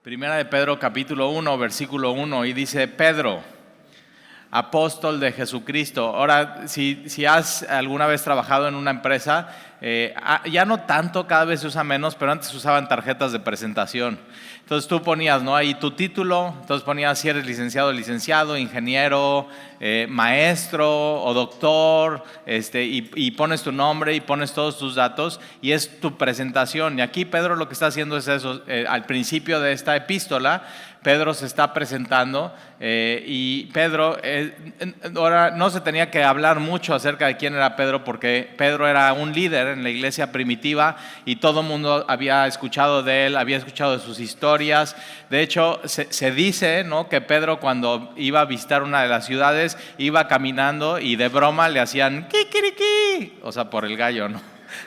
Primera de Pedro capítulo 1, versículo 1, y dice: Pedro, apóstol de Jesucristo. Ahora, si has alguna vez trabajado en una empresa, ya no tanto, cada vez se usa menos, pero antes usaban tarjetas de presentación. Entonces tú ponías, ¿no?, ahí tu título, entonces ponías si eres licenciado, ingeniero, maestro o doctor, y pones tu nombre y pones todos tus datos y es tu presentación. Y aquí Pedro lo que está haciendo es eso. Al principio de esta epístola, Pedro se está presentando y Pedro, ahora no se tenía que hablar mucho acerca de quién era Pedro, porque Pedro era un líder en la iglesia primitiva y todo el mundo había escuchado de él, había escuchado de sus historias. De hecho, se dice, ¿no?, que Pedro, cuando iba a visitar una de las ciudades, iba caminando y de broma le hacían kikiriki, o sea, por el gallo, ¿no?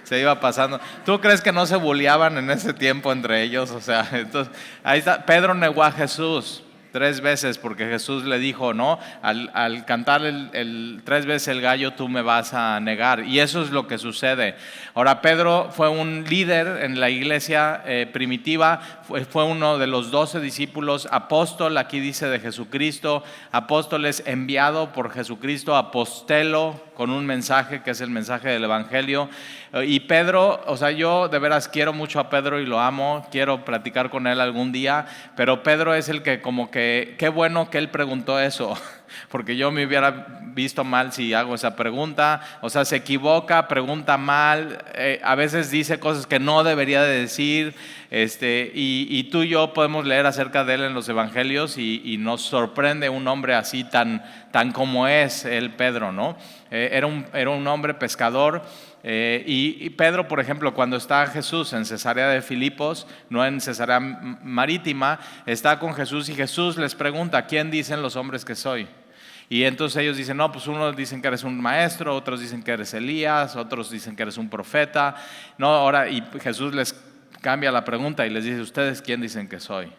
Se iba pasando. ¿Tú crees que no se bulleaban en ese tiempo entre ellos? O sea, entonces, ahí está. Pedro negó a Jesús 3 veces porque Jesús le dijo, ¿no?, al cantar 3 veces el gallo, tú me vas a negar. Y eso es lo que sucede. Ahora, Pedro fue un líder en la iglesia primitiva, fue uno de los 12 discípulos, apóstol, aquí dice de Jesucristo. Apóstol es enviado por Jesucristo, apostelo, con un mensaje que es el mensaje del evangelio. Y Pedro, o sea, yo de veras quiero mucho a Pedro y lo amo, quiero platicar con él algún día, pero Pedro es el que como que, qué bueno que él preguntó eso, porque yo me hubiera visto mal si hago esa pregunta. O sea, se equivoca, pregunta mal, a veces dice cosas que no debería de decir, y tú y yo podemos leer acerca de él en los evangelios y nos sorprende un hombre así tan como es él, Pedro, ¿no? Era un hombre pescador. Y Pedro, por ejemplo, cuando está Jesús en Cesarea de Filipos, no en Cesarea Marítima, está con Jesús y Jesús les pregunta: ¿quién dicen los hombres que soy? Y entonces ellos dicen: no, pues unos dicen que eres un maestro, otros dicen que eres Elías, otros dicen que eres un profeta. No, ahora, y Jesús les cambia la pregunta y les dice: ¿ustedes quién dicen que soy?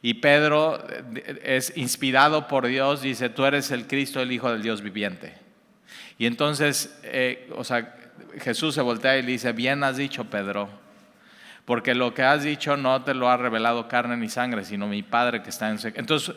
Y Pedro es inspirado por Dios, dice: tú eres el Cristo, el Hijo del Dios viviente. Y entonces, o sea, Jesús se voltea y le dice: bien has dicho, Pedro, porque lo que has dicho no te lo ha revelado carne ni sangre, sino mi Padre que está en secreto. Entonces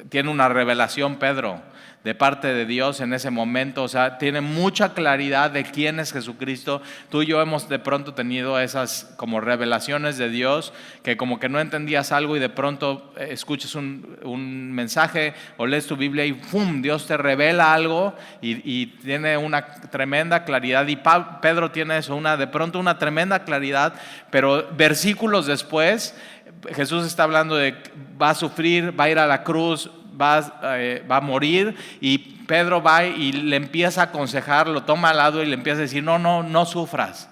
tiene una revelación Pedro de parte de Dios en ese momento. O sea, tiene mucha claridad de quién es Jesucristo. Tú y yo hemos de pronto tenido esas como revelaciones de Dios, que como que no entendías algo y de pronto escuchas un mensaje o lees tu Biblia y ¡pum!, Dios te revela algo y tiene una tremenda claridad. Y Pedro tiene eso, de pronto una tremenda claridad, pero versículos después Jesús está hablando de va a sufrir, va a ir a la cruz, va a morir, y Pedro va y le empieza a aconsejar, lo toma al lado y le empieza a decir: no sufras.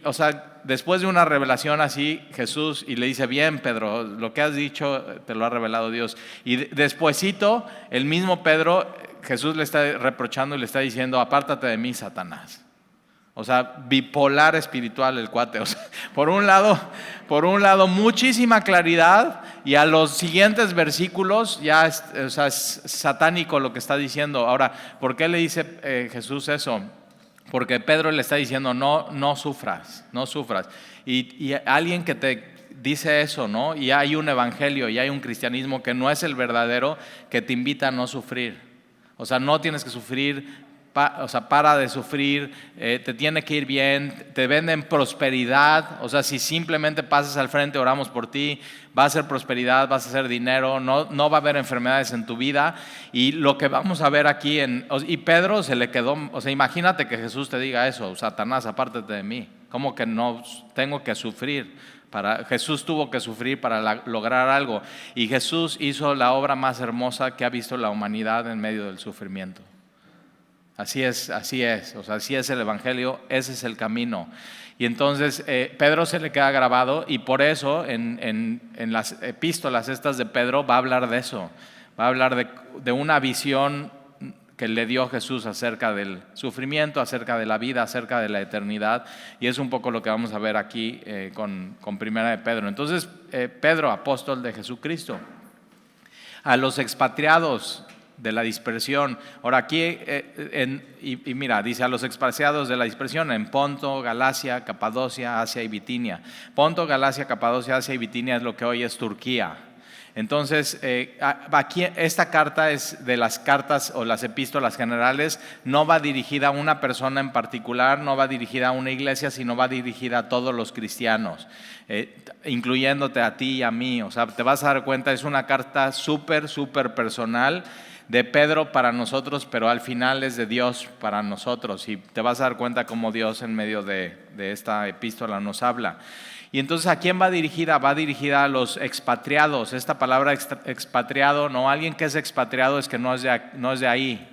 O sea, después de una revelación así, Jesús y le dice: bien, Pedro, lo que has dicho te lo ha revelado Dios. Y despuesito, el mismo Pedro, Jesús le está reprochando y le está diciendo: apártate de mí, Satanás. O sea, bipolar espiritual el cuate. O sea, por un lado muchísima claridad, y a los siguientes versículos ya es satánico lo que está diciendo. Ahora, ¿por qué le dice Jesús eso? Porque Pedro le está diciendo: no sufras. Y alguien que te dice eso, ¿no?, y hay un evangelio y hay un cristianismo que no es el verdadero, que te invita a no sufrir. O sea, no tienes que sufrir. O sea, para de sufrir, te tiene que ir bien, te venden prosperidad. O sea, si simplemente pasas al frente, oramos por ti, va a ser prosperidad, vas a hacer dinero, no va a haber enfermedades en tu vida. Y lo que vamos a ver aquí, y Pedro se le quedó, o sea, imagínate que Jesús te diga eso: Satanás, apártate de mí. ¿Cómo que no tengo que sufrir? Jesús tuvo que sufrir para lograr algo, y Jesús hizo la obra más hermosa que ha visto la humanidad en medio del sufrimiento. Así es, o sea, así es el evangelio, ese es el camino. Y entonces Pedro se le queda grabado, y por eso en las epístolas estas de Pedro va a hablar de eso, va a hablar de una visión que le dio Jesús acerca del sufrimiento, acerca de la vida, acerca de la eternidad, y es un poco lo que vamos a ver aquí con Primera de Pedro. Entonces, Pedro, apóstol de Jesucristo. A los expatriados de la dispersión. Ahora aquí, y mira, dice a los expatriados de la dispersión en Ponto, Galacia, Capadocia, Asia y Bitinia. Ponto, Galacia, Capadocia, Asia y Bitinia es lo que hoy es Turquía. Entonces, aquí esta carta es de las cartas o las epístolas generales, no va dirigida a una persona en particular, no va dirigida a una iglesia, sino va dirigida a todos los cristianos, incluyéndote a ti y a mí. O sea, te vas a dar cuenta, es una carta súper personal de Pedro para nosotros, pero al final es de Dios para nosotros, y te vas a dar cuenta cómo Dios en medio de esta epístola nos habla. Y entonces, ¿a quién va dirigida? Va dirigida a los expatriados. Esta palabra expatriado, no, alguien que es expatriado es que no es de ahí.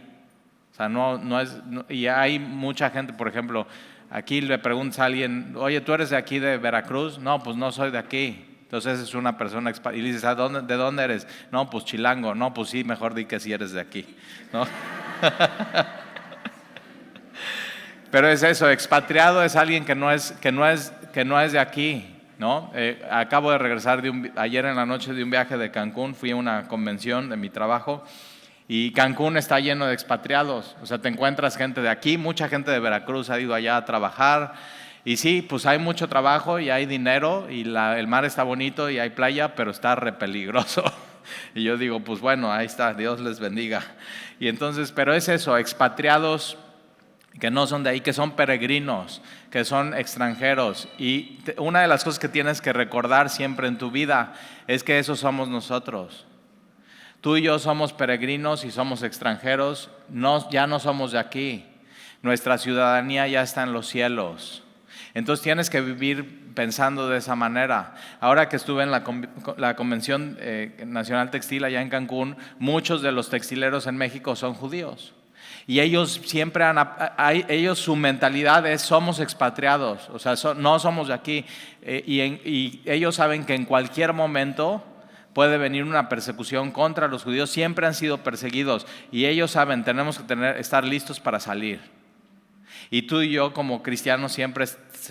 O sea, no es, y hay mucha gente, por ejemplo, aquí le preguntas a alguien, oye, ¿tú eres de aquí de Veracruz? No, pues no soy de aquí. Entonces es una persona y le dices, ¿de dónde eres? No, pues chilango. No, pues sí, mejor di que sí eres de aquí, ¿no? Pero es eso, expatriado es alguien que no es de aquí, ¿no? Acabo de regresar ayer en la noche de un viaje de Cancún, fui a una convención de mi trabajo y Cancún está lleno de expatriados. O sea, te encuentras gente de aquí, mucha gente de Veracruz ha ido allá a trabajar. Y sí, pues hay mucho trabajo y hay dinero y el mar está bonito y hay playa, pero está re peligroso. Y yo digo, pues bueno, ahí está, Dios les bendiga. Y entonces, pero es eso, expatriados que no son de ahí, que son peregrinos, que son extranjeros. Y una de las cosas que tienes que recordar siempre en tu vida es que esos somos nosotros. Tú y yo somos peregrinos y somos extranjeros, ya no somos de aquí. Nuestra ciudadanía ya está en los cielos. Entonces tienes que vivir pensando de esa manera. Ahora que estuve en la Convención Nacional Textil allá en Cancún, muchos de los textileros en México son judíos. Y ellos siempre su mentalidad es somos expatriados, o sea, no somos de aquí. Y ellos saben que en cualquier momento puede venir una persecución contra los judíos, siempre han sido perseguidos. Y ellos saben, tenemos que estar listos para salir. Y tú y yo como cristianos siempre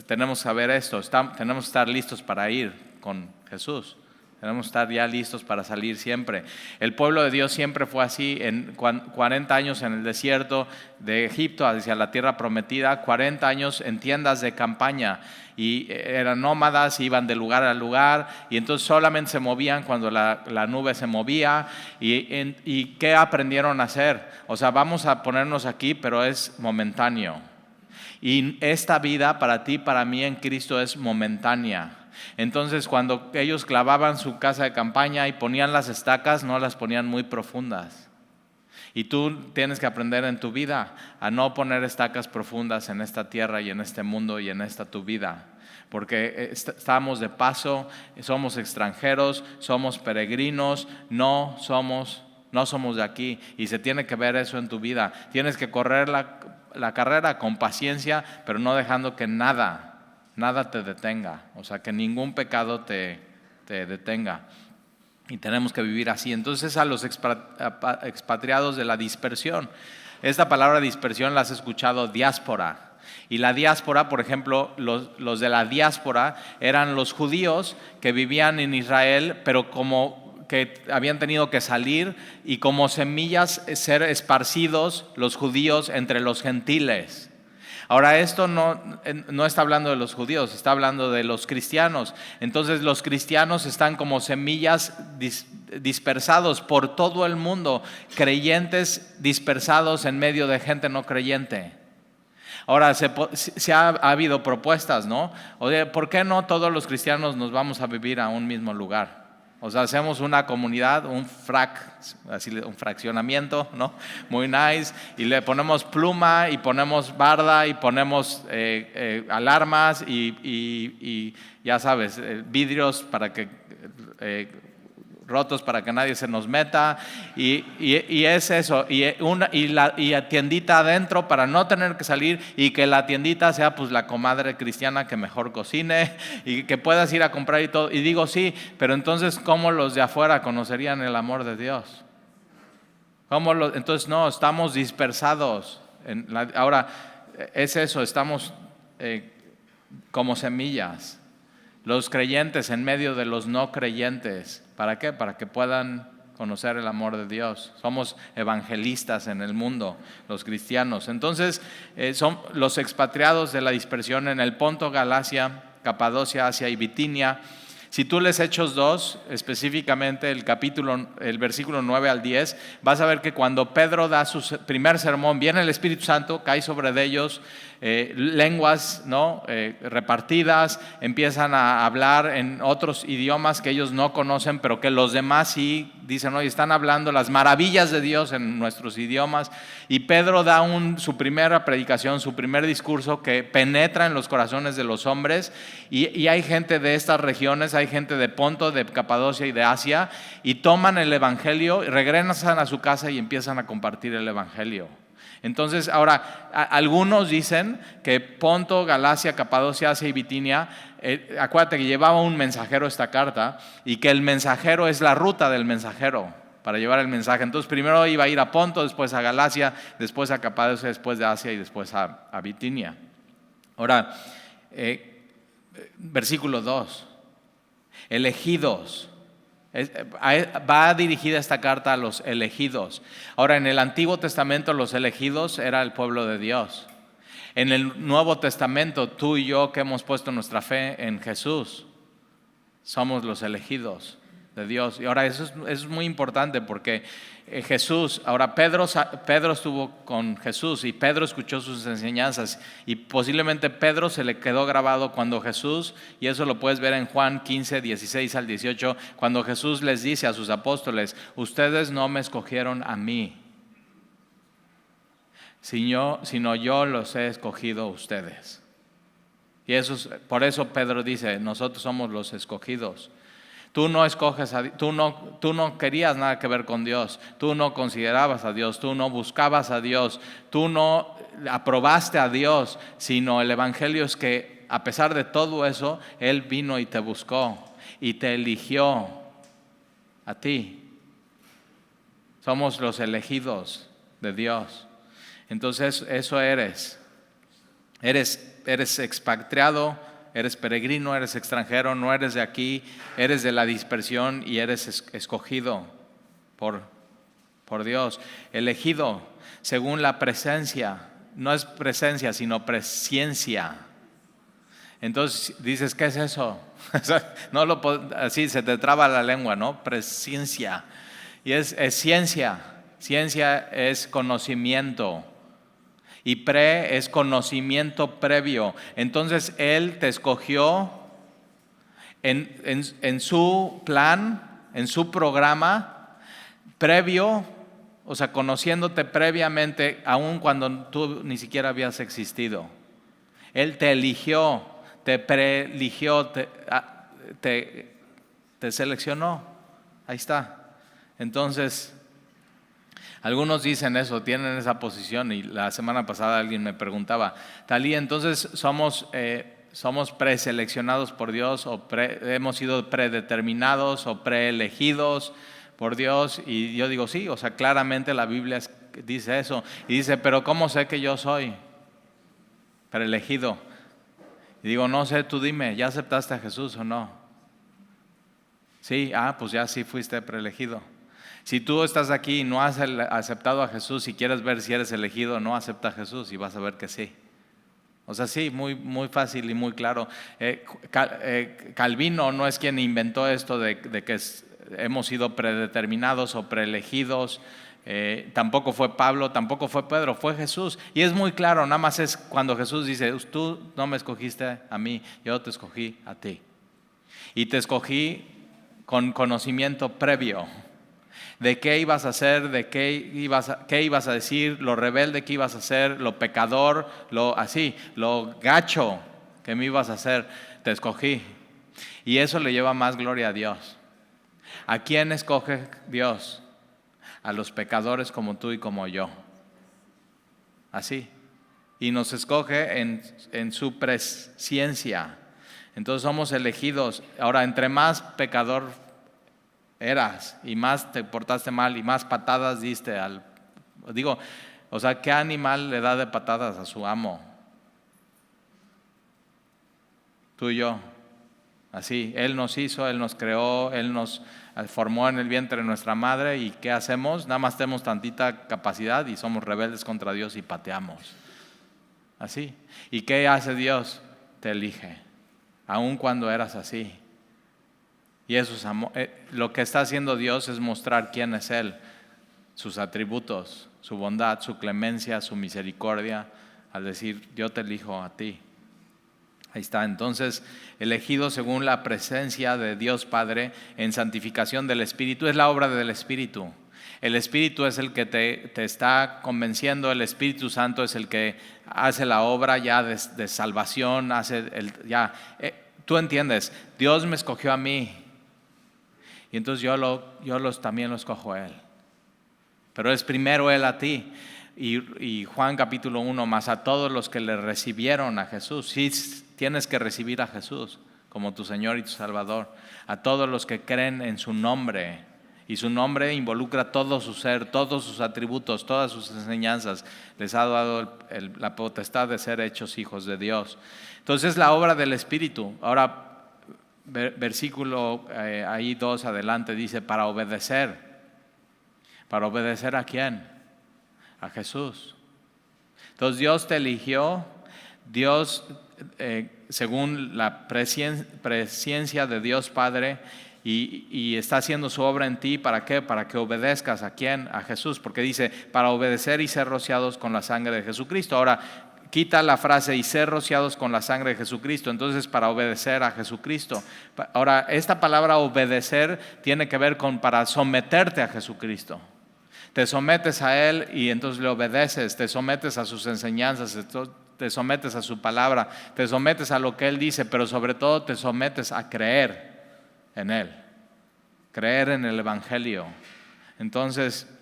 tenemos que saber esto, tenemos que estar listos para ir con Jesús. Tenemos que estar ya listos para salir siempre. El pueblo de Dios siempre fue así, en 40 años en el desierto de Egipto hacia la tierra prometida, 40 años en tiendas de campaña, y eran nómadas, iban de lugar a lugar, y entonces solamente se movían cuando la nube se movía. ¿Y qué aprendieron a hacer? O sea, vamos a ponernos aquí, pero es momentáneo. Y esta vida para ti, para mí en Cristo es momentánea. Entonces cuando ellos clavaban su casa de campaña y ponían las estacas, no las ponían muy profundas. Y tú tienes que aprender en tu vida a no poner estacas profundas en esta tierra y en este mundo y en esta tu vida. Porque estamos de paso, somos extranjeros, somos peregrinos, no somos de aquí. Y se tiene que ver eso en tu vida. Tienes que correr la carrera con paciencia, pero no dejando que nada te detenga, o sea, que ningún pecado te detenga. Y tenemos que vivir así. Entonces, a los expatriados de la dispersión, esta palabra dispersión la has escuchado, diáspora. Y la diáspora, por ejemplo, los de la diáspora eran los judíos que vivían en Israel, pero como que habían tenido que salir y como semillas ser esparcidos los judíos entre los gentiles. Ahora, esto no está hablando de los judíos, está hablando de los cristianos. Entonces los cristianos están como semillas dispersados por todo el mundo, creyentes dispersados en medio de gente no creyente. Ahora, ha habido propuestas, ¿no? Oye, ¿por qué no todos los cristianos nos vamos a vivir a un mismo lugar? O sea, hacemos una comunidad, un fraccionamiento, ¿no? Muy nice, y le ponemos pluma y ponemos barda y ponemos alarmas y ya sabes, vidrios para que rotos para que nadie se nos meta, y es eso, y tiendita adentro para no tener que salir, y que la tiendita sea pues la comadre cristiana que mejor cocine y que puedas ir a comprar y todo. Y digo sí, pero entonces ¿cómo los de afuera conocerían el amor de Dios? Entonces no, estamos dispersados. Ahora es eso, estamos como semillas, los creyentes en medio de los no creyentes. ¿Para qué? Para que puedan conocer el amor de Dios. Somos evangelistas en el mundo, los cristianos. Entonces, son los expatriados de la dispersión en el Ponto, Galacia, Capadocia, Asia y Bitinia. Si tú lees Hechos 2, específicamente el versículo 9 al 10, vas a ver que cuando Pedro da su primer sermón, viene el Espíritu Santo, cae sobre ellos, lenguas, ¿no? Repartidas, empiezan a hablar en otros idiomas que ellos no conocen, pero que los demás sí dicen, oye, están hablando las maravillas de Dios en nuestros idiomas. Y Pedro da su primera predicación, su primer discurso que penetra en los corazones de los hombres, y hay gente de estas regiones, hay gente de Ponto, de Capadocia y de Asia, y toman el evangelio, regresan a su casa y empiezan a compartir el evangelio. Entonces, ahora, algunos dicen que Ponto, Galacia, Capadocia, Asia y Bitinia, acuérdate que llevaba un mensajero esta carta, y que el mensajero es la ruta del mensajero para llevar el mensaje. Entonces, primero iba a ir a Ponto, después a Galacia, después a Capadocia, después de Asia y después a Bitinia. Ahora, versículo 2, elegidos. Va dirigida esta carta a los elegidos. Ahora, en el Antiguo Testamento los elegidos era el pueblo de Dios. En el Nuevo Testamento, tú y yo que hemos puesto nuestra fe en Jesús, somos los elegidos de Dios. Y ahora eso es muy importante porque Jesús, ahora Pedro estuvo con Jesús y Pedro escuchó sus enseñanzas, y posiblemente Pedro se le quedó grabado cuando Jesús, y eso lo puedes ver en Juan 15, 16 al 18, cuando Jesús les dice a sus apóstoles, ustedes no me escogieron a mí, sino yo los he escogido a ustedes. Y por eso Pedro dice, nosotros somos los escogidos. Tú no escoges tú no querías nada que ver con Dios, tú no considerabas a Dios, tú no buscabas a Dios, tú no aprobaste a Dios, sino el evangelio es que a pesar de todo eso, Él vino y te buscó y te eligió a ti. Somos los elegidos de Dios. Entonces eso eres expatriado, eres peregrino, eres extranjero, no eres de aquí, eres de la dispersión y eres escogido por Dios. Elegido según la presencia, no es presencia, sino presciencia. Entonces dices, ¿qué es eso? Así se te traba la lengua, ¿no? Presciencia. Y es ciencia. Ciencia es conocimiento. Y es conocimiento previo. Entonces Él te escogió en su plan, en su programa previo, o sea, conociéndote previamente, aun cuando tú ni siquiera habías existido. Él te eligió, te preeligió, te seleccionó. Ahí está. Entonces, algunos dicen eso, tienen esa posición, y la semana pasada alguien me preguntaba, Talí, entonces somos preseleccionados por Dios, o hemos sido predeterminados o preelegidos por Dios, y yo digo sí, o sea, claramente la Biblia dice eso, y dice, pero ¿cómo sé que yo soy preelegido? Y digo, no sé, tú dime, ¿ya aceptaste a Jesús o no? Sí, pues ya sí fuiste preelegido. Si tú estás aquí y no has aceptado a Jesús y quieres ver si eres elegido, no acepta a Jesús y vas a ver que sí. O sea, sí, muy, muy fácil y muy claro. Calvino no es quien inventó esto de que hemos sido predeterminados o preelegidos. Tampoco fue Pablo, tampoco fue Pedro, fue Jesús. Y es muy claro, nada más es cuando Jesús dice, tú no me escogiste a mí, yo te escogí a ti. Y te escogí con conocimiento previo de qué ibas a hacer, de qué ibas a decir, lo rebelde que ibas a hacer, lo pecador, lo gacho que me ibas a hacer, te escogí. Y eso le lleva más gloria a Dios. ¿A quién escoge Dios? A los pecadores como tú y como yo. Así. Y nos escoge en su presciencia. Entonces somos elegidos. Ahora, entre más pecador eras y más te portaste mal y más patadas diste ¿qué animal le da de patadas a su amo? Tú y yo. Así, Él nos hizo, Él nos creó, Él nos formó en el vientre de nuestra madre. ¿Y qué hacemos? Nada más tenemos tantita capacidad y somos rebeldes contra Dios y pateamos. Así. ¿Y qué hace Dios? Te elige, aun cuando eras así. Y eso es amor. Lo que está haciendo Dios es mostrar quién es Él, sus atributos, su bondad, su clemencia, su misericordia, al decir, yo te elijo a ti. Ahí está, entonces, elegido según la presencia de Dios Padre en santificación del Espíritu, es la obra del Espíritu. El Espíritu es el que te está convenciendo, el Espíritu Santo es el que hace la obra ya de salvación, tú entiendes, Dios me escogió a mí, y entonces también lo escojo a Él. Pero es primero Él a ti. Y Juan capítulo 1, más a todos los que le recibieron a Jesús. Sí, tienes que recibir a Jesús como tu Señor y tu Salvador. A todos los que creen en su nombre. Y su nombre involucra todo su ser, todos sus atributos, todas sus enseñanzas. Les ha dado la potestad de ser hechos hijos de Dios. Entonces la obra del Espíritu. Ahora, versículo ahí 2 adelante dice, para obedecer. ¿Para obedecer a quién? A Jesús. Entonces Dios te eligió, Dios según la presciencia de Dios Padre y está haciendo su obra en ti. ¿Para qué? Para que obedezcas a quién, a Jesús, porque dice para obedecer y ser rociados con la sangre de Jesucristo. Ahora quita la frase y ser rociados con la sangre de Jesucristo, entonces para obedecer a Jesucristo. Ahora esta palabra obedecer tiene que ver con para someterte a Jesucristo. Te sometes a Él y entonces le obedeces, te sometes a sus enseñanzas, te sometes a su palabra, te sometes a lo que Él dice, pero sobre todo te sometes a creer en Él, creer en el Evangelio. Entonces,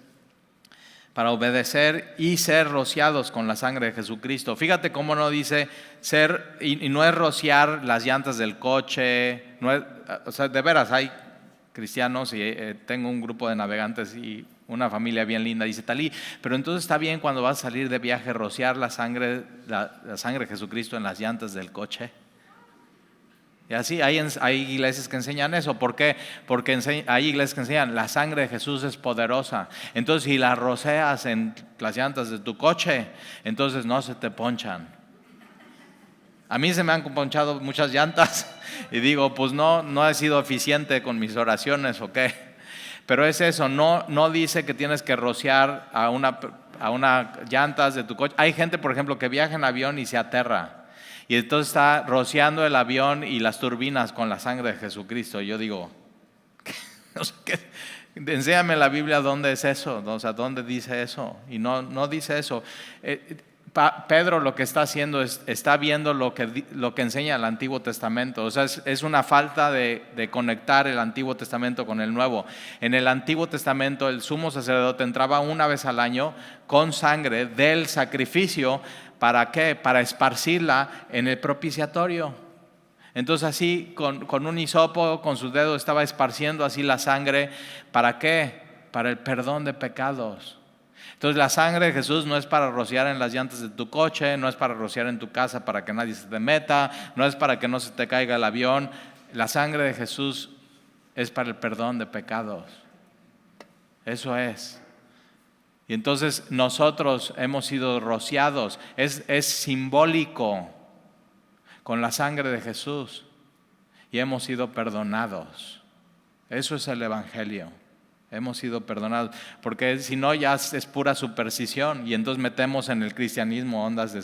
para obedecer y ser rociados con la sangre de Jesucristo. Fíjate cómo no dice ser, y no es rociar las llantas del coche, no es, o sea, de veras hay cristianos y tengo un grupo de navegantes y una familia bien linda, dice Talí, pero entonces está bien cuando vas a salir de viaje rociar la sangre de Jesucristo en las llantas del coche. Y así hay iglesias que enseñan eso. ¿Por qué? Porque hay iglesias que enseñan la sangre de Jesús es poderosa. Entonces si la roceas en las llantas de tu coche, entonces no se te ponchan. A mí se me han ponchado muchas llantas y digo, pues no he sido eficiente con mis oraciones o qué. Pero es eso, no dice que tienes que rociar a una llantas de tu coche. Hay gente, por ejemplo, que viaja en avión y se aterra. Y entonces está rociando el avión y las turbinas con la sangre de Jesucristo. Y yo digo, no sé qué. Enséñame en la Biblia dónde es eso, o sea, dónde dice eso. Y no dice eso. Pedro lo que está haciendo está viendo lo que enseña el Antiguo Testamento. O sea, es una falta de conectar el Antiguo Testamento con el Nuevo. En el Antiguo Testamento el sumo sacerdote entraba una vez al año con sangre del sacrificio. ¿Para qué? Para esparcirla en el propiciatorio. Entonces así con un hisopo, con su dedo estaba esparciendo así la sangre. ¿Para qué? Para el perdón de pecados. Entonces la sangre de Jesús no es para rociar en las llantas de tu coche, no es para rociar en tu casa para que nadie se te meta, no es para que no se te caiga el avión. La sangre de Jesús es para el perdón de pecados. Eso es. Y entonces nosotros hemos sido rociados, es simbólico con la sangre de Jesús y hemos sido perdonados. Eso es el Evangelio. Hemos sido perdonados, porque si no ya es pura superstición y entonces metemos en el cristianismo ondas de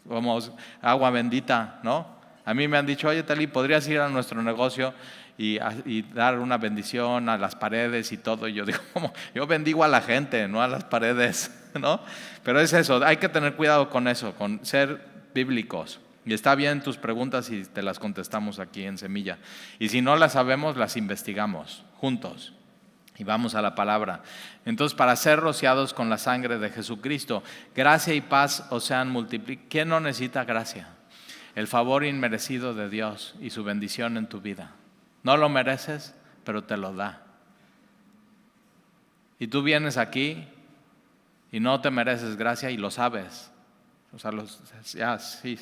como agua bendita, ¿no? A mí me han dicho, oye Talí, ¿podrías ir a nuestro negocio y dar una bendición a las paredes y todo? Y yo digo, ¿cómo? Yo bendigo a la gente, no a las paredes, ¿no? Pero es eso, hay que tener cuidado con eso, con ser bíblicos. Y está bien tus preguntas y te las contestamos aquí en Semilla. Y si no las sabemos, las investigamos juntos. Y vamos a la palabra. Entonces, para ser rociados con la sangre de Jesucristo, gracia y paz os sean multiplicadas. ¿Quién no necesita gracia? El favor inmerecido de Dios y su bendición en tu vida. No lo mereces, pero te lo da. Y tú vienes aquí y no te mereces gracia y lo sabes. O sea, sí.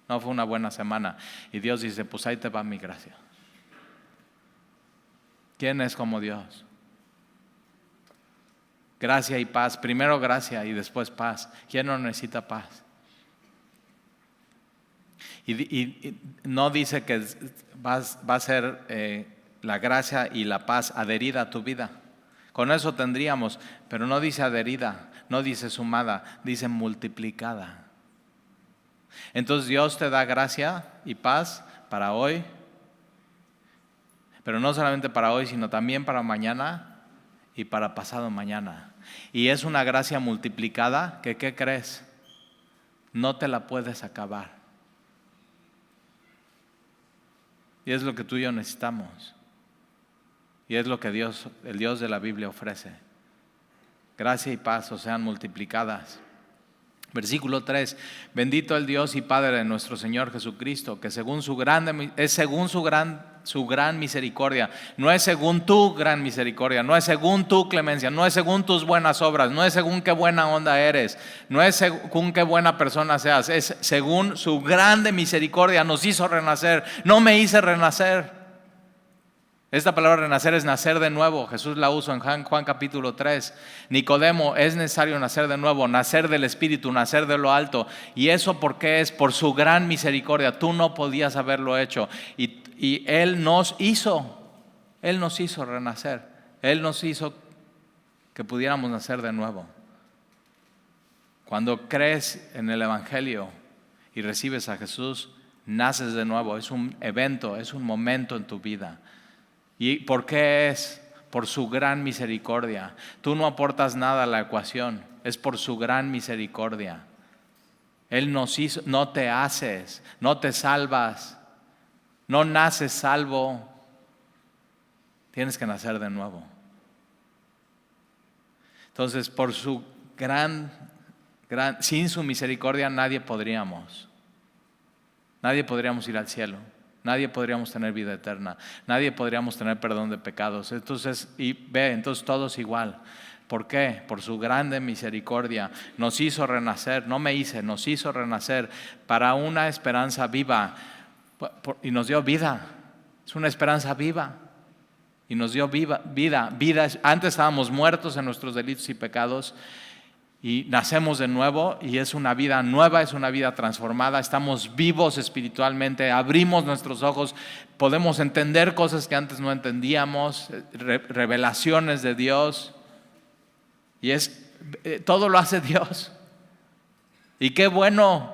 no fue una buena semana. Y Dios dice, pues ahí te va mi gracia. ¿Quién es como Dios? Gracia y paz. Primero gracia y después paz. ¿Quién no necesita paz? Y no dice que va a ser la gracia y la paz adherida a tu vida. Con eso tendríamos, pero no dice adherida, no dice sumada, dice multiplicada. Entonces Dios te da gracia y paz para hoy, pero no solamente para hoy, sino también para mañana y para pasado mañana. Y es una gracia multiplicada que, ¿qué crees? No te la puedes acabar. Y es lo que tú y yo necesitamos. Y es lo que Dios, el Dios de la Biblia ofrece. Gracia y paz os sean multiplicadas. Versículo 3. Bendito el Dios y Padre de nuestro Señor Jesucristo, que según su gran misericordia, no es según tu gran misericordia, no es según tu clemencia, no es según tus buenas obras, no es según qué buena onda eres, no es según qué buena persona seas, es según su grande misericordia nos hizo renacer. No me hice renacer. Esta palabra renacer es nacer de nuevo. Jesús la usó en Juan capítulo 3. Nicodemo, es necesario nacer de nuevo, nacer del Espíritu, nacer de lo alto. ¿Y eso por qué es? Por su gran misericordia. Tú no podías haberlo hecho. Y Él nos hizo renacer. Él nos hizo que pudiéramos nacer de nuevo. Cuando crees en el Evangelio y recibes a Jesús, naces de nuevo. Es un evento, es un momento en tu vida. ¿Y por qué es? Por su gran misericordia. Tú no aportas nada a la ecuación, es por su gran misericordia. Él nos hizo, no te haces, no te salvas, no naces salvo. Tienes que nacer de nuevo. Entonces, por su sin su misericordia nadie podríamos ir al cielo. Nadie podríamos tener vida eterna. Nadie podríamos tener perdón de pecados. Entonces todos igual. ¿Por qué? Por su grande misericordia. Nos hizo renacer, nos hizo renacer para una esperanza viva. Y nos dio vida. Es una esperanza viva. Y nos dio vida. Antes estábamos muertos en nuestros delitos y pecados. Y nacemos de nuevo y es una vida nueva, es una vida transformada. Estamos vivos espiritualmente, abrimos nuestros ojos, podemos entender cosas que antes no entendíamos, revelaciones de Dios. Y todo lo hace Dios. Y qué bueno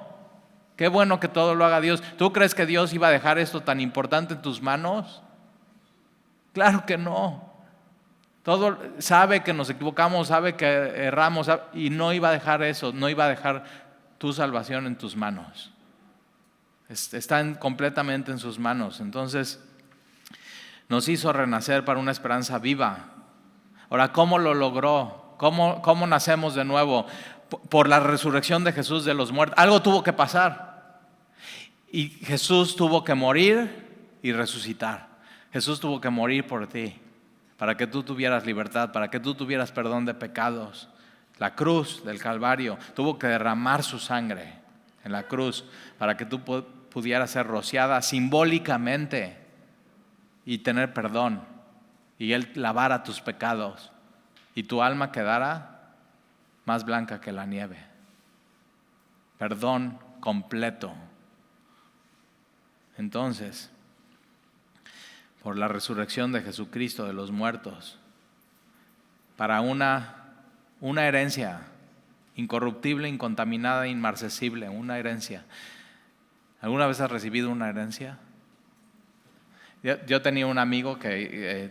que todo lo haga Dios. ¿Tú crees que Dios iba a dejar esto tan importante en tus manos? Claro que no. Todo sabe que nos equivocamos, sabe que erramos y no iba a dejar eso, no iba a dejar tu salvación en tus manos. Está completamente en sus manos. Entonces nos hizo renacer para una esperanza viva. Ahora, ¿cómo lo logró? ¿Cómo nacemos de nuevo? Por la resurrección de Jesús de los muertos. Algo tuvo que pasar. Y Jesús tuvo que morir y resucitar. Jesús tuvo que morir por ti, para que tú tuvieras libertad, para que tú tuvieras perdón de pecados. La cruz del Calvario tuvo que derramar su sangre en la cruz para que tú pudieras ser rociada simbólicamente y tener perdón, y Él lavara tus pecados y tu alma quedara más blanca que la nieve. Perdón completo. Entonces, por la resurrección de Jesucristo de los muertos, para una herencia incorruptible, incontaminada, inmarcesible, una herencia. ¿Alguna vez has recibido una herencia? Yo tenía un amigo que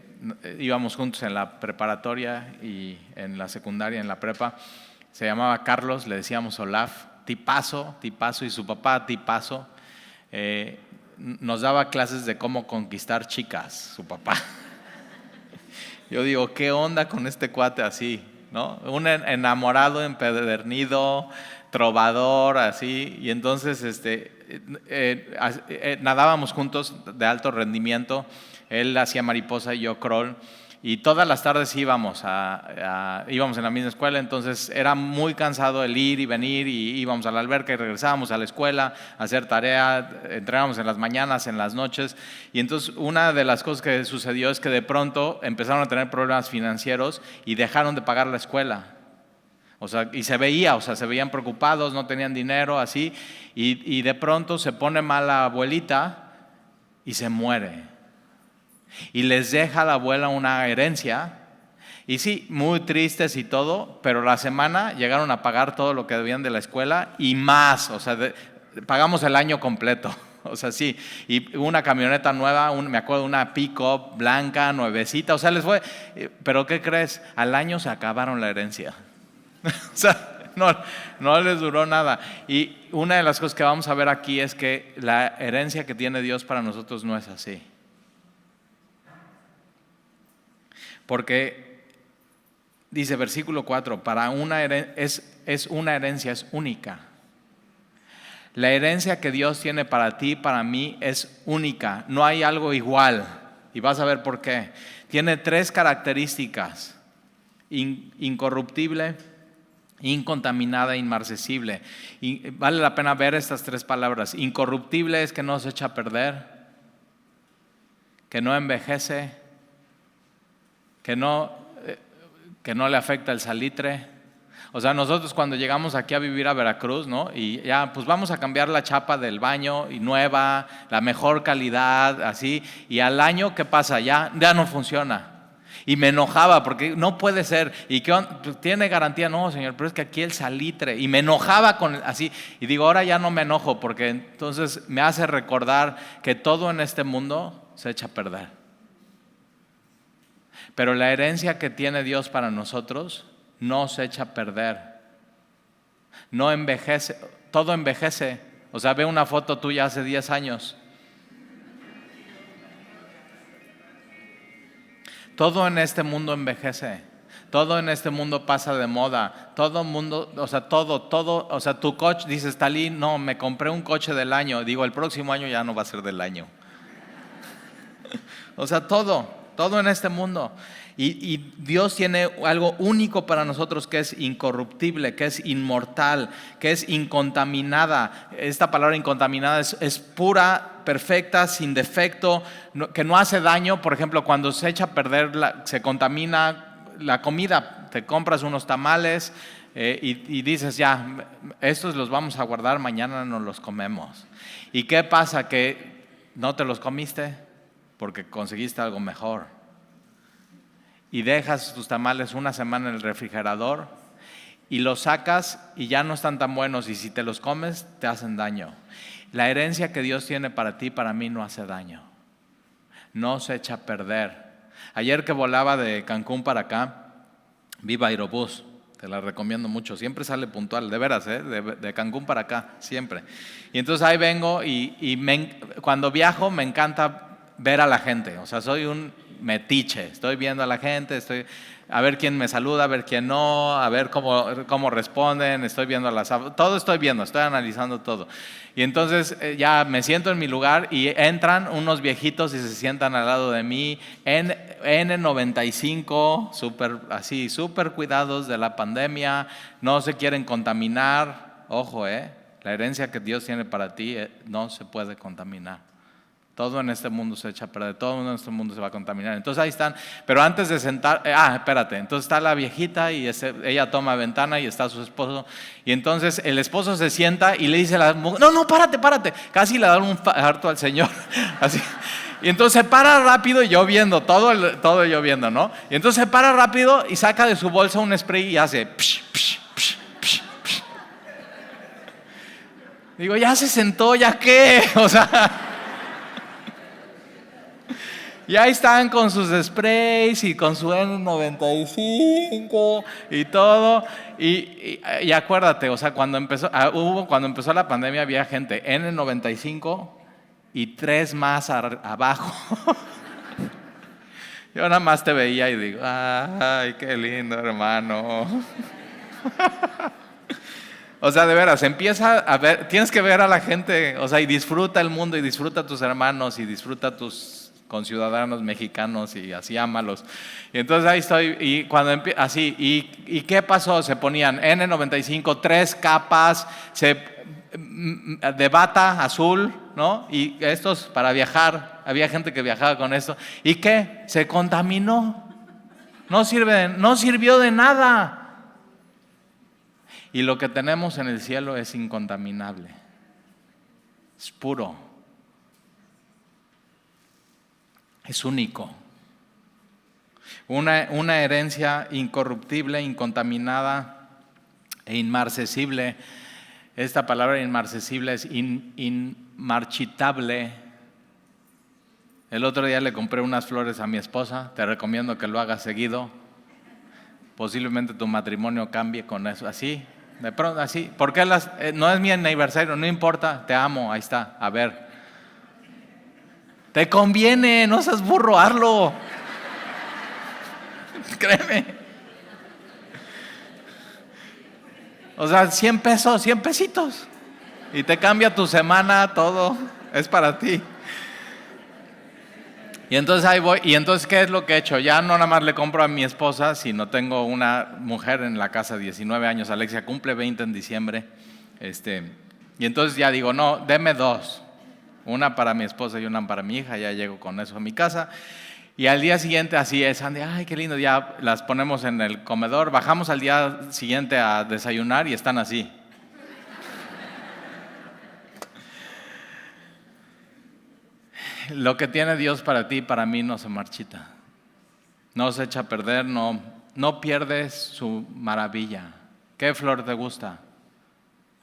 íbamos juntos en la preparatoria y en la secundaria, en la prepa. Se llamaba Carlos, le decíamos Olaf, tipazo, y su papá tipazo. Nos daba clases de cómo conquistar chicas, su papá. Yo digo, ¿qué onda con este cuate así? ¿No? Un enamorado, empedernido, trovador, así. Y entonces nadábamos juntos de alto rendimiento. Él hacía mariposa y yo crawl. y todas las tardes íbamos íbamos en la misma escuela, entonces era muy cansado el ir y venir, y íbamos a la alberca y regresábamos a la escuela a hacer tarea, entrenábamos en las mañanas, en las noches, y entonces una de las cosas que sucedió es que de pronto empezaron a tener problemas financieros y dejaron de pagar la escuela. O sea, y se veían preocupados, no tenían dinero, así, y de pronto se pone mal la abuelita y se muere. Y les deja a la abuela una herencia, y sí, muy tristes y todo, pero la semana llegaron a pagar todo lo que debían de la escuela y más, o sea, pagamos el año completo. O sea, sí, y una camioneta nueva, me acuerdo, una pick-up blanca, nuevecita, o sea, les fue, pero ¿qué crees? Al año se acabaron la herencia. O sea, no les duró nada. Y una de las cosas que vamos a ver aquí es que la herencia que tiene Dios para nosotros no es así. Porque dice versículo 4, es una herencia, es única. La herencia que Dios tiene para ti, para mí, es única. No hay algo igual. Y vas a ver por qué. Tiene 3 características: incorruptible, incontaminada, inmarcesible. Y vale la pena ver estas 3 palabras. Incorruptible es que no se echa a perder, que no envejece, que no le afecta el salitre. O sea, nosotros cuando llegamos aquí a vivir a Veracruz, ¿no? Y ya, pues vamos a cambiar la chapa del baño, y nueva, la mejor calidad, así. Y al año, ¿qué pasa? Ya no funciona. Y me enojaba porque no puede ser. ¿Y qué pues, tiene garantía? No, señor, pero es que aquí el salitre. Y me enojaba así. Y digo, ahora ya no me enojo, porque entonces me hace recordar que todo en este mundo se echa a perder. Pero la herencia que tiene Dios para nosotros no se echa a perder. No envejece, todo envejece. O sea, ve una foto tuya hace 10 años. Todo en este mundo envejece. Todo en este mundo pasa de moda. Todo mundo, o sea, todo, o sea, tu coche, dices, Talí, no, me compré un coche del año. Digo, el próximo año ya no va a ser del año. O sea, todo en este mundo. Y Dios tiene algo único para nosotros, que es incorruptible, que es inmortal, que es incontaminada. Esta palabra incontaminada es pura, perfecta, sin defecto, que no hace daño. Por ejemplo, cuando se echa a perder, se contamina la comida. Te compras unos tamales y dices, ya, estos los vamos a guardar, mañana nos los comemos. ¿Y qué pasa? Que no te los comiste porque conseguiste algo mejor. Y dejas tus tamales una semana en el refrigerador y los sacas y ya no están tan buenos, y si te los comes te hacen daño. La herencia que Dios tiene para ti, para mí, no hace daño. No se echa a perder. Ayer que volaba de Cancún para acá, Viva Aerobús, te la recomiendo mucho, siempre sale puntual, de veras, de Cancún para acá, siempre. Y entonces ahí vengo y cuando viajo me encanta ver a la gente. O sea, soy un metiche, estoy viendo a la gente, a ver quién me saluda, a ver quién no, a ver cómo responden, estoy viendo todo estoy viendo, estoy analizando todo. Y entonces ya me siento en mi lugar y entran unos viejitos y se sientan al lado de mí, N95, súper cuidados de la pandemia, no se quieren contaminar. Ojo, la herencia que Dios tiene para ti no se puede contaminar. Todo en este mundo se echa a perder, todo en este mundo se va a contaminar. Entonces ahí están, pero antes de sentar, espérate, entonces está la viejita y ella toma ventana y está su esposo. Y entonces el esposo se sienta y le dice a la mujer, no, párate, casi le da un infarto al señor, así. Y entonces se para rápido y yo viendo, todo yo viendo, ¿no? Y entonces se para rápido y saca de su bolsa un spray y hace psh, psh, psh, psh, psh. Digo, ya se sentó, ¿ya qué? O sea... Y ahí están con sus sprays y con su N95 y todo. Y acuérdate, o sea, cuando empezó la pandemia había gente N95 y 3 más abajo. Yo nada más te veía y digo, ay, qué lindo, hermano. O sea, de veras, empieza a ver, tienes que ver a la gente, o sea, y disfruta el mundo y disfruta a tus hermanos y disfruta tus conciudadanos mexicanos y así ámalos. Y entonces ahí estoy, y cuando así, ¿y qué pasó? Se ponían N95, 3 capas, de bata azul, ¿no? Y estos para viajar, había gente que viajaba con esto. ¿Y qué? Se contaminó. No sirvió de nada. Y lo que tenemos en el cielo es incontaminable, es puro, es único. Una herencia incorruptible, incontaminada e inmarcesible. Esta palabra inmarcesible es inmarchitable. El otro día le compré unas flores a mi esposa, te recomiendo que lo hagas seguido. Posiblemente tu matrimonio cambie con eso, así, de pronto, así. ¿Por qué no es mi aniversario? No importa, te amo, ahí está, a ver. Te conviene, no seas burro, hazlo. Créeme. O sea, 100 pesos, 100 pesitos. Y te cambia tu semana, todo, es para ti. Y entonces ahí voy, y entonces ¿qué es lo que he hecho? Ya no nada más le compro a mi esposa, sino tengo una mujer en la casa, 19 años, Alexia cumple 20 en diciembre, y entonces ya digo, no, deme 2, una para mi esposa y una para mi hija, ya llego con eso a mi casa, y al día siguiente así es, Andy, ay qué lindo, ya las ponemos en el comedor, bajamos al día siguiente a desayunar y están así. Lo que tiene Dios para ti, para mí no se marchita, no se echa a perder, no pierdes su maravilla. ¿Qué flor te gusta?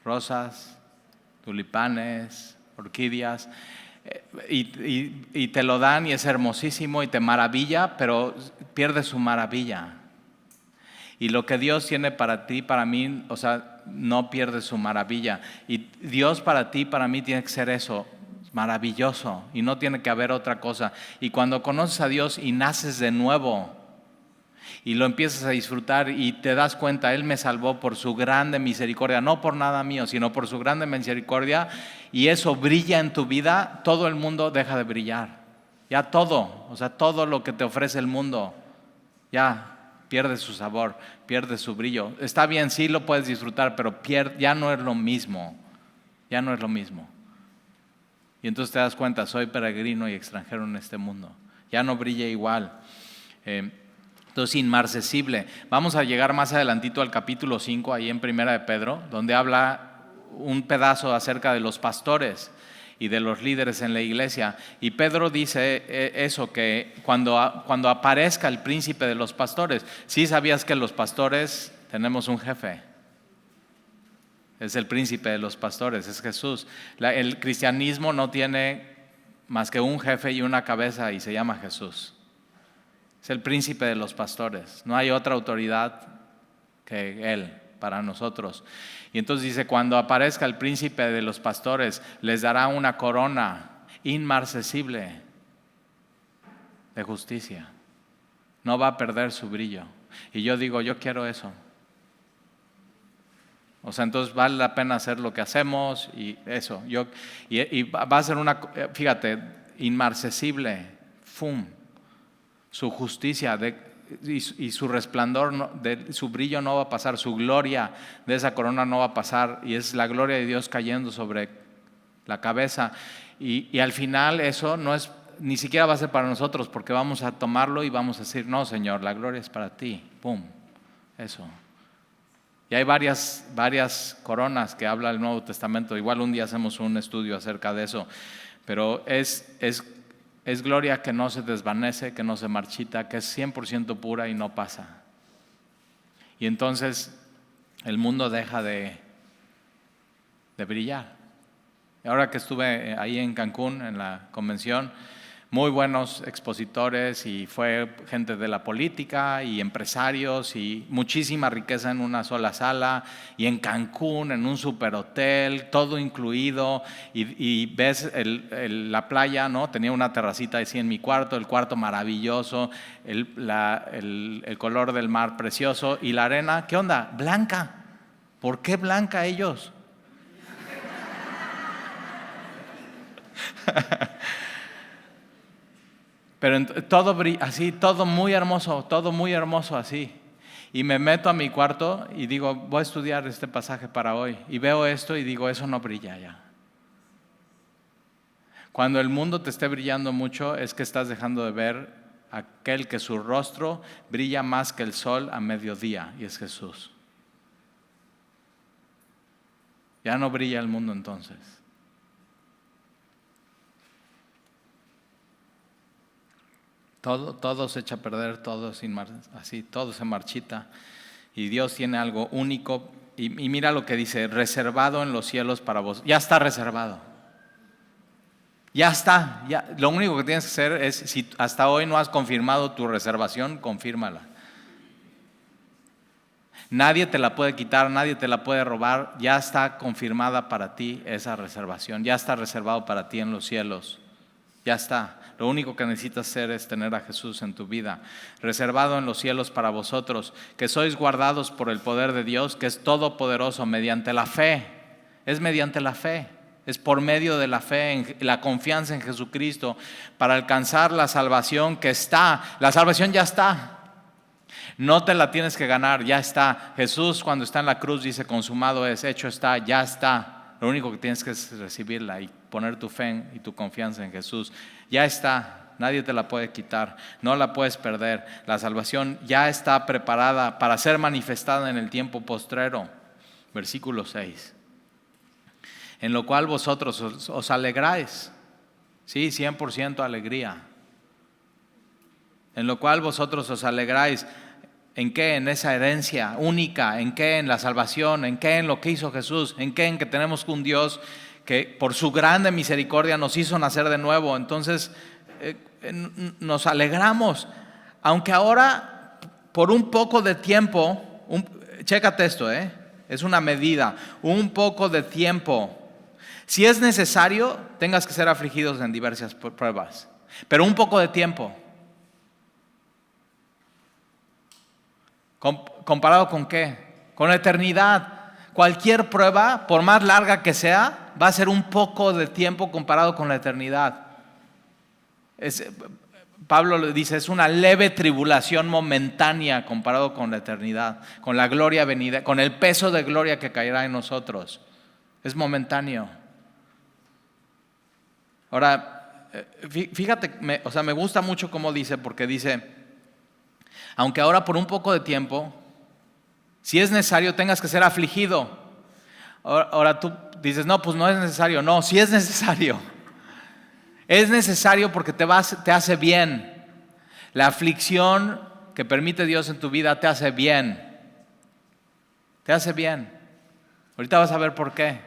Rosas, tulipanes, orquídeas, y te lo dan y es hermosísimo y te maravilla, pero pierde su maravilla. Y lo que Dios tiene para ti, para mí, o sea, no pierde su maravilla. Y Dios para ti, para mí tiene que ser eso, maravilloso, y no tiene que haber otra cosa. Y cuando conoces a Dios y naces de nuevo y lo empiezas a disfrutar y te das cuenta, Él me salvó por su grande misericordia, no por nada mío, sino por su grande misericordia, y eso brilla en tu vida, todo el mundo deja de brillar. Ya todo, o sea, todo lo que te ofrece el mundo, ya pierde su sabor, pierde su brillo. Está bien, sí lo puedes disfrutar, pero ya no es lo mismo, ya no es lo mismo. Y entonces te das cuenta, soy peregrino y extranjero en este mundo. Ya no brilla igual. Entonces, inmarcesible. Vamos a llegar más adelantito al capítulo 5, ahí en Primera de Pedro, donde habla un pedazo acerca de los pastores y de los líderes en la iglesia. Y Pedro dice eso, que cuando aparezca el príncipe de los pastores, ¿sí sabías que los pastores tenemos un jefe? Es el príncipe de los pastores, es Jesús. El cristianismo no tiene más que un jefe y una cabeza y se llama Jesús. Es el príncipe de los pastores. No hay otra autoridad que Él para nosotros. Y entonces dice, cuando aparezca el príncipe de los pastores, les dará una corona inmarcesible de justicia. No va a perder su brillo. Y yo digo, yo quiero eso. O sea, entonces vale la pena hacer lo que hacemos y eso. Y va a ser fíjate, inmarcesible, su justicia y su resplandor, su brillo no va a pasar, su gloria de esa corona no va a pasar, y es la gloria de Dios cayendo sobre la cabeza. Y al final eso no es, ni siquiera va a ser para nosotros, porque vamos a tomarlo y vamos a decir, no Señor, la gloria es para ti, eso. Y hay varias coronas que habla el Nuevo Testamento. Igual un día hacemos un estudio acerca de eso. Pero es gloria que no se desvanece, que no se marchita, que es 100% pura y no pasa. Y entonces el mundo deja de brillar. Y ahora que estuve ahí en Cancún, en la convención, muy buenos expositores y fue gente de la política y empresarios y muchísima riqueza en una sola sala, y en Cancún, en un superhotel, todo incluido, y ves la playa, ¿no? Tenía una terracita así en mi cuarto, el cuarto maravilloso, el color del mar precioso, y la arena, ¿qué onda? Blanca. ¿Por qué blanca ellos? Pero todo así, todo muy hermoso así. Y me meto a mi cuarto y digo, voy a estudiar este pasaje para hoy. Y veo esto y digo, eso no brilla ya. Cuando el mundo te esté brillando mucho, es que estás dejando de ver a aquel que su rostro brilla más que el sol a mediodía, y es Jesús. Ya no brilla el mundo entonces. Todo se echa a perder, todo se marchita. Y Dios tiene algo único. Y mira lo que dice, reservado en los cielos para vos. Ya está reservado. Ya está. Lo único que tienes que hacer es, si hasta hoy no has confirmado tu reservación, confírmala. Nadie te la puede quitar, nadie te la puede robar. Ya está confirmada para ti esa reservación. Ya está reservado para ti en los cielos. Ya está. Lo único que necesitas hacer es tener a Jesús en tu vida. Reservado en los cielos para vosotros, que sois guardados por el poder de Dios, que es todopoderoso mediante la fe. Es mediante la fe. Es por medio de la fe, en la confianza en Jesucristo, para alcanzar la salvación que está. La salvación ya está. No te la tienes que ganar, ya está. Jesús cuando está en la cruz dice, consumado es, hecho está, ya está. Lo único que tienes que es recibirla y poner tu fe y tu confianza en Jesús. Ya está, nadie te la puede quitar, no la puedes perder. La salvación ya está preparada para ser manifestada en el tiempo postrero. Versículo 6. En lo cual vosotros os alegráis. Sí, 100% alegría. En lo cual vosotros os alegráis. ¿En qué? En esa herencia única. ¿En qué? En la salvación. ¿En qué? En lo que hizo Jesús. ¿En qué? En que tenemos un Dios que por su grande misericordia nos hizo nacer de nuevo. Entonces nos alegramos. Aunque ahora por un poco de tiempo, chécate esto, es una medida, un poco de tiempo. Si es necesario, tengas que ser afligidos en diversas pruebas, pero un poco de tiempo. ¿Comparado con qué? Con la eternidad. Cualquier prueba, por más larga que sea, va a ser un poco de tiempo comparado con la eternidad. Pablo le dice, es una leve tribulación momentánea comparado con la eternidad, con la gloria venida, con el peso de gloria que caerá en nosotros. Es momentáneo. Ahora, fíjate, me gusta mucho cómo dice, porque dice, aunque ahora por un poco de tiempo, si es necesario, tengas que ser afligido. Ahora tú dices, no, pues no es necesario. No, sí es necesario. Es necesario porque te hace bien. La aflicción que permite Dios en tu vida te hace bien. Te hace bien. Ahorita vas a ver por qué.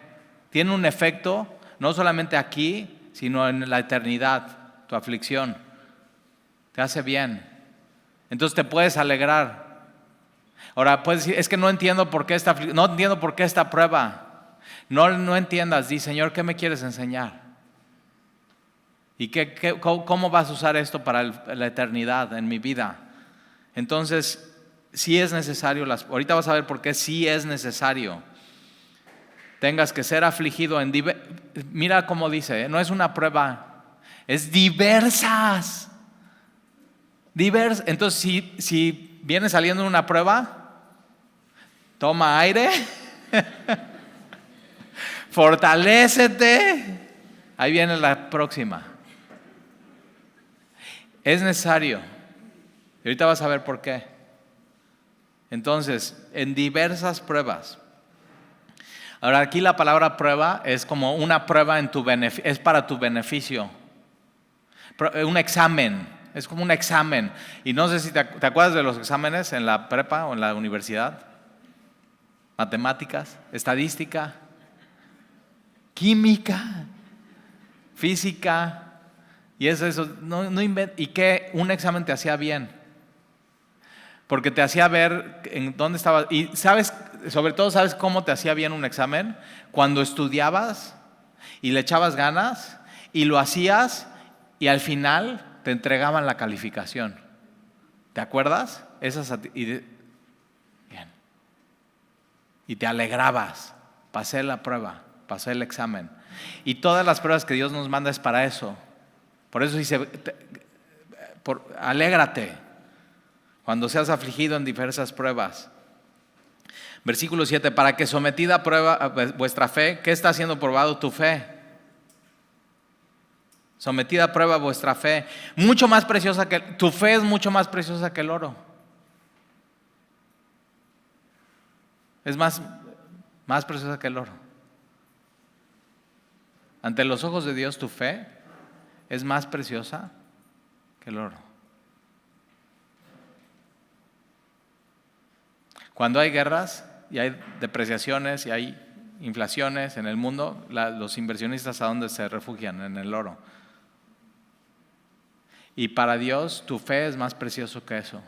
Tiene un efecto, no solamente aquí, sino en la eternidad, tu aflicción. Te hace bien. Entonces te puedes alegrar. Ahora puedes decir, es que no entiendo por qué esta prueba. No entiendas, di, Señor, ¿qué me quieres enseñar? ¿Y cómo vas a usar esto para la eternidad en mi vida? Entonces, sí es necesario, ahorita vas a ver por qué sí es necesario. Tengas que ser afligido mira cómo dice, no es una prueba, es diversas. Entonces, si viene saliendo una prueba, toma aire, fortalécete, ahí viene la próxima. Es necesario. Y ahorita vas a ver por qué. Entonces, en diversas pruebas. Ahora aquí la palabra prueba es como una prueba es para tu beneficio. Un examen, es como un examen. Y no sé si te acuerdas de los exámenes en la prepa o en la universidad. Matemáticas, estadística, química, física. Y eso no ¿y qué? Un examen te hacía bien. Porque te hacía ver en dónde estabas. Y sobre todo, ¿sabes cómo te hacía bien un examen? Cuando estudiabas y le echabas ganas y lo hacías y al final te entregaban la calificación. ¿Te acuerdas? Bien. Y te alegrabas. Pasé la prueba, pasé el examen. Y todas las pruebas que Dios nos manda es para eso. Por eso dice, Alégrate cuando seas afligido en diversas pruebas. Versículo 7, para que sometida a prueba vuestra fe, ¿qué está siendo probado tu fe? Sometida a prueba vuestra fe, mucho más preciosa que tu fe es mucho más preciosa que el oro. Es más preciosa que el oro. Ante los ojos de Dios tu fe es más preciosa que el oro. Cuando hay guerras y hay depreciaciones y hay inflaciones en el mundo, los inversionistas ¿a dónde se refugian? En el oro. Y para Dios tu fe es más precioso que eso.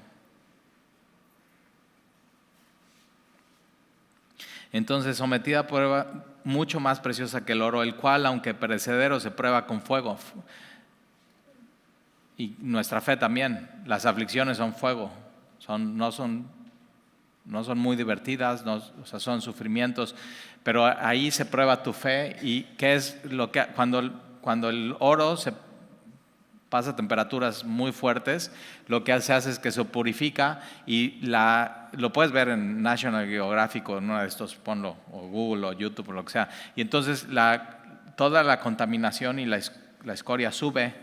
Entonces, sometida a prueba, mucho más preciosa que el oro, el cual, aunque perecedero, se prueba con fuego. Y nuestra fe también. Las aflicciones son fuego. No son muy divertidas, son sufrimientos. Pero ahí se prueba tu fe. ¿Y qué es lo que cuando el oro se pasa a temperaturas muy fuertes, lo que se hace es que se purifica y lo puedes ver en National Geographic o en uno de estos, ponlo, o Google o YouTube o lo que sea. Y entonces toda la contaminación y la escoria sube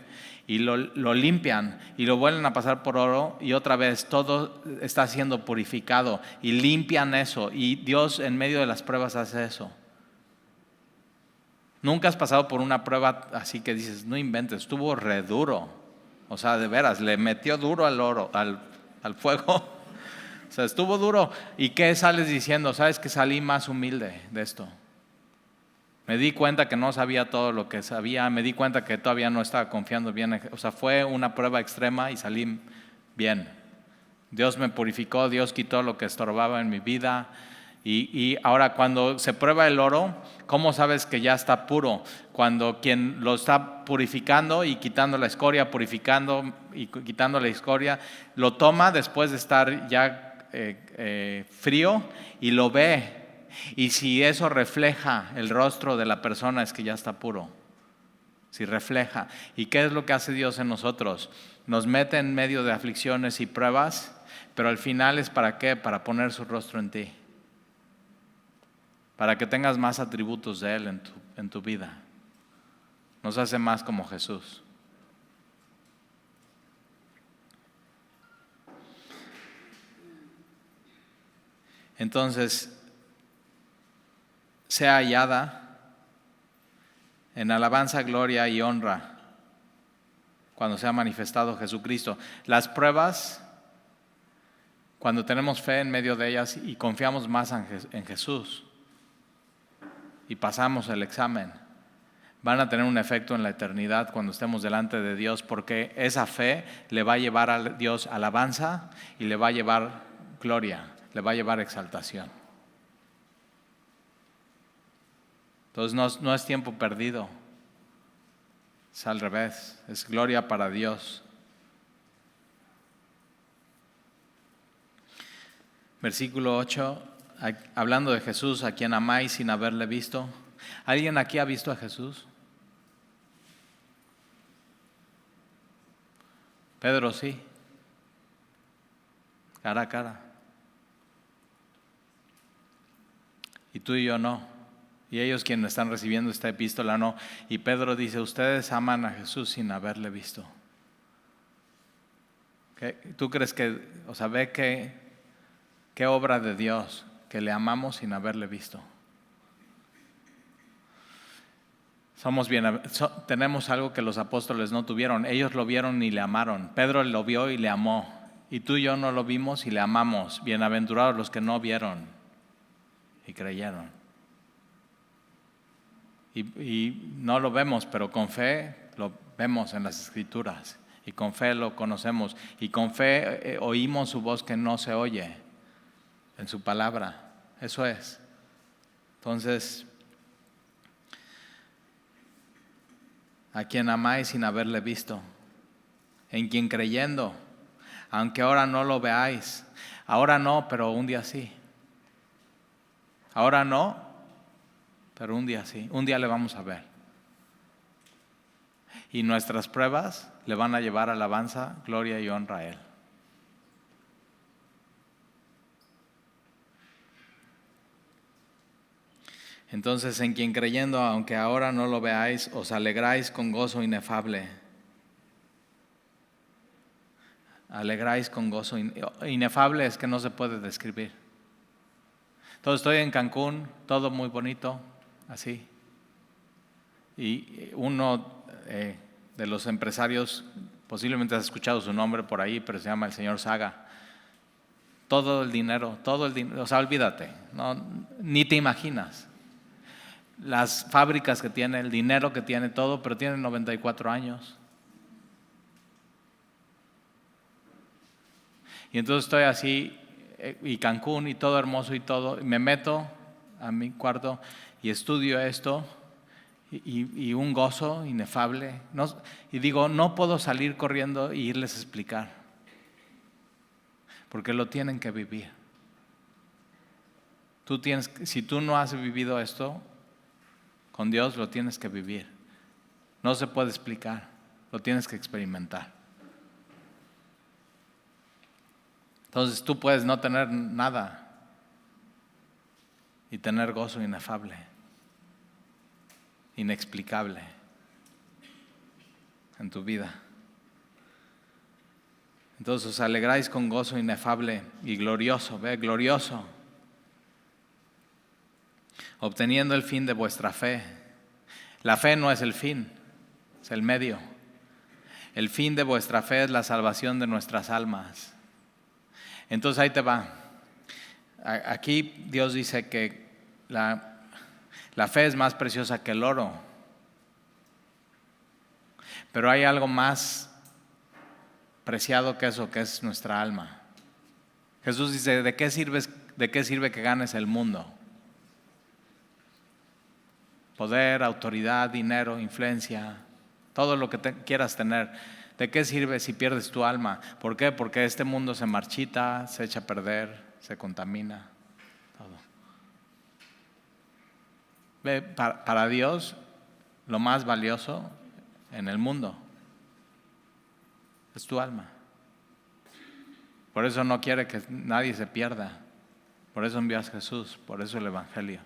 y lo limpian y lo vuelven a pasar por oro y otra vez todo está siendo purificado y limpian eso. Y Dios en medio de las pruebas hace eso. Nunca has pasado por una prueba así que dices, no inventes, estuvo re duro. O sea, de veras, le metió duro al oro, al fuego. O sea, estuvo duro. ¿Y qué sales diciendo? ¿Sabes que salí más humilde de esto? Me di cuenta que no sabía todo lo que sabía, me di cuenta que todavía no estaba confiando bien. O sea, fue una prueba extrema y salí bien. Dios me purificó, Dios quitó lo que estorbaba en mi vida. Y ahora cuando se prueba el oro, ¿cómo sabes que ya está puro? Cuando quien lo está purificando y quitando la escoria, purificando y quitando la escoria, lo toma después de estar ya frío y lo ve. Y si eso refleja el rostro de la persona es que ya está puro. Si refleja. ¿Y qué es lo que hace Dios en nosotros? Nos mete en medio de aflicciones y pruebas, pero al final es ¿para qué? Para poner su rostro en ti. Para que tengas más atributos de Él en tu vida. Nos hace más como Jesús. Entonces, sea hallada en alabanza, gloria y honra cuando sea manifestado Jesucristo. Las pruebas, cuando tenemos fe en medio de ellas y confiamos más en Jesús, y pasamos el examen, van a tener un efecto en la eternidad cuando estemos delante de Dios, porque esa fe le va a llevar a Dios alabanza y le va a llevar gloria, le va a llevar exaltación. Entonces no es tiempo perdido, es al revés, es gloria para Dios. Versículo 8. Hablando de Jesús, a quien amáis sin haberle visto. ¿Alguien aquí ha visto a Jesús? Pedro sí, cara a cara. Y tú y yo no. Y ellos quienes están recibiendo esta epístola no. Y Pedro dice, ustedes aman a Jesús sin haberle visto. ¿Tú crees que, ve qué obra de Dios? Que le amamos sin haberle visto. Tenemos algo que los apóstoles no tuvieron. Ellos lo vieron y le amaron. Pedro lo vio y le amó. Y tú y yo no lo vimos y le amamos. Bienaventurados los que no vieron y creyeron. Y no lo vemos, pero con fe lo vemos en las Escrituras. Y con fe lo conocemos. Y con fe oímos su voz que no se oye en su palabra. Eso es. Entonces, a quien amáis sin haberle visto, en quien creyendo, aunque ahora no lo veáis, ahora no, pero un día sí. Ahora no, pero un día sí, un día le vamos a ver. Y nuestras pruebas le van a llevar alabanza, gloria y honra a Él. Entonces, en quien creyendo, aunque ahora no lo veáis, os alegráis con gozo inefable. Alegráis con gozo inefable, es que no se puede describir. Entonces estoy en Cancún, todo muy bonito, así. Y uno de los empresarios, posiblemente has escuchado su nombre por ahí, pero se llama el señor Saga. Todo el dinero, o sea, olvídate, no, ni te imaginas. Las fábricas que tiene, el dinero que tiene, todo, pero tiene 94 años. Y entonces estoy así, y Cancún, y todo hermoso y todo, y me meto a mi cuarto y estudio esto, y un gozo inefable. Y digo, no puedo salir corriendo e irles a explicar, porque lo tienen que vivir. Si tú no has vivido esto, con Dios lo tienes que vivir. No se puede explicar, lo tienes que experimentar. Entonces tú puedes no tener nada y tener gozo inefable, inexplicable en tu vida. Entonces os alegráis con gozo inefable y glorioso, glorioso, obteniendo el fin de vuestra fe. La fe no es el fin, es el medio. El fin de vuestra fe es la salvación de nuestras almas. Entonces ahí te va. Aquí Dios dice que la fe es más preciosa que el oro. Pero hay algo más preciado que eso, que es nuestra alma. Jesús dice, ¿de qué sirve que ganes el mundo? Poder, autoridad, dinero, influencia, todo lo que quieras tener. ¿De qué sirve si pierdes tu alma? ¿Por qué? Porque este mundo se marchita, se echa a perder, se contamina, todo. Para Dios, lo más valioso en el mundo es tu alma. Por eso no quiere que nadie se pierda. Por eso envió a Jesús, por eso el Evangelio.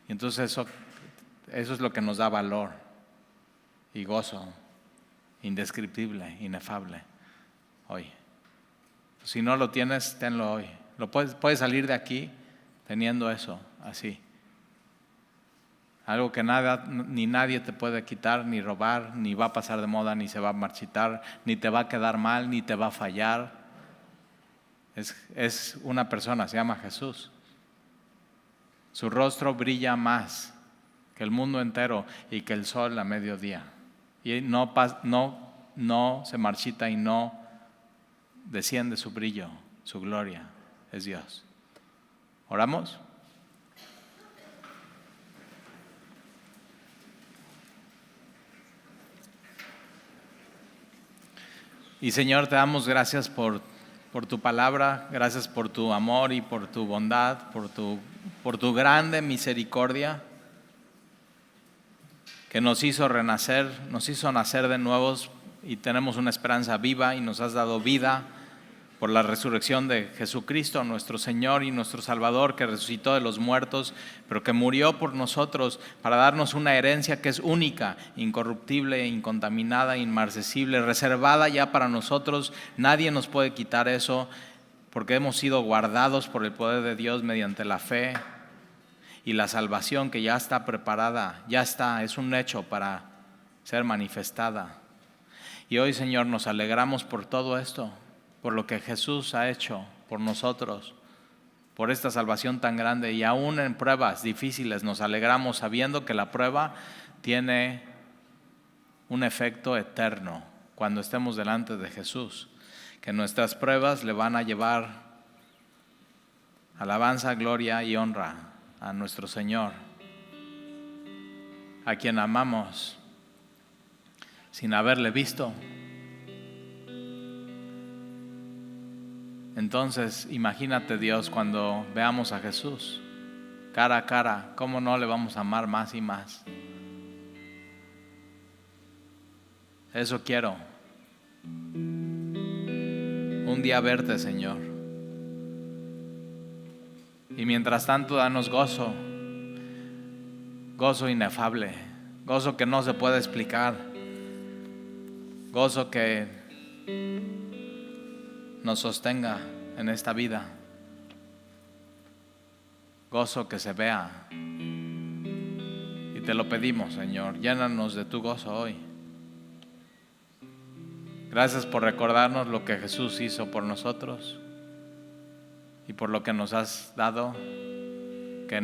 Y entonces eso es lo que nos da valor y gozo indescriptible, inefable hoy. Si no lo tienes, tenlo hoy. Puedes salir de aquí teniendo eso, así. Algo que ni nadie te puede quitar, ni robar, ni va a pasar de moda, ni se va a marchitar, ni te va a quedar mal, ni te va a fallar. Es una persona, se llama Jesús. Su rostro brilla más que el mundo entero y que el sol a mediodía. Y no se marchita y no desciende su brillo, su gloria. Es Dios. ¿Oramos? Y Señor, te damos gracias por tu palabra, gracias por tu amor y por tu bondad, por tu grande misericordia que nos hizo renacer, nos hizo nacer de nuevos y tenemos una esperanza viva y nos has dado vida por la resurrección de Jesucristo, nuestro Señor y nuestro Salvador, que resucitó de los muertos, pero que murió por nosotros para darnos una herencia que es única, incorruptible, incontaminada, inmarcesible, reservada ya para nosotros. Nadie nos puede quitar eso porque hemos sido guardados por el poder de Dios mediante la fe y la salvación que ya está preparada, ya está, es un hecho para ser manifestada. Y hoy, Señor, nos alegramos por todo esto, por lo que Jesús ha hecho por nosotros, por esta salvación tan grande. Y aún en pruebas difíciles nos alegramos sabiendo que la prueba tiene un efecto eterno cuando estemos delante de Jesús, que nuestras pruebas le van a llevar alabanza, gloria y honra a nuestro Señor, a quien amamos sin haberle visto. Entonces, imagínate, Dios, cuando veamos a Jesús cara a cara, ¿cómo no le vamos a amar más y más? Eso quiero. Un día verte, Señor. Y mientras tanto, danos gozo. Gozo inefable. Gozo que no se puede explicar. Gozo que nos sostenga en esta vida. Gozo que se vea. Y te lo pedimos, Señor. Llénanos de tu gozo hoy. Gracias por recordarnos lo que Jesús hizo por nosotros y por lo que nos has dado, que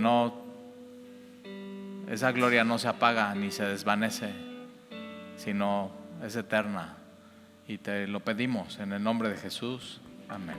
esa gloria no se apaga ni se desvanece, sino es eterna. Y te lo pedimos en el nombre de Jesús. Amén.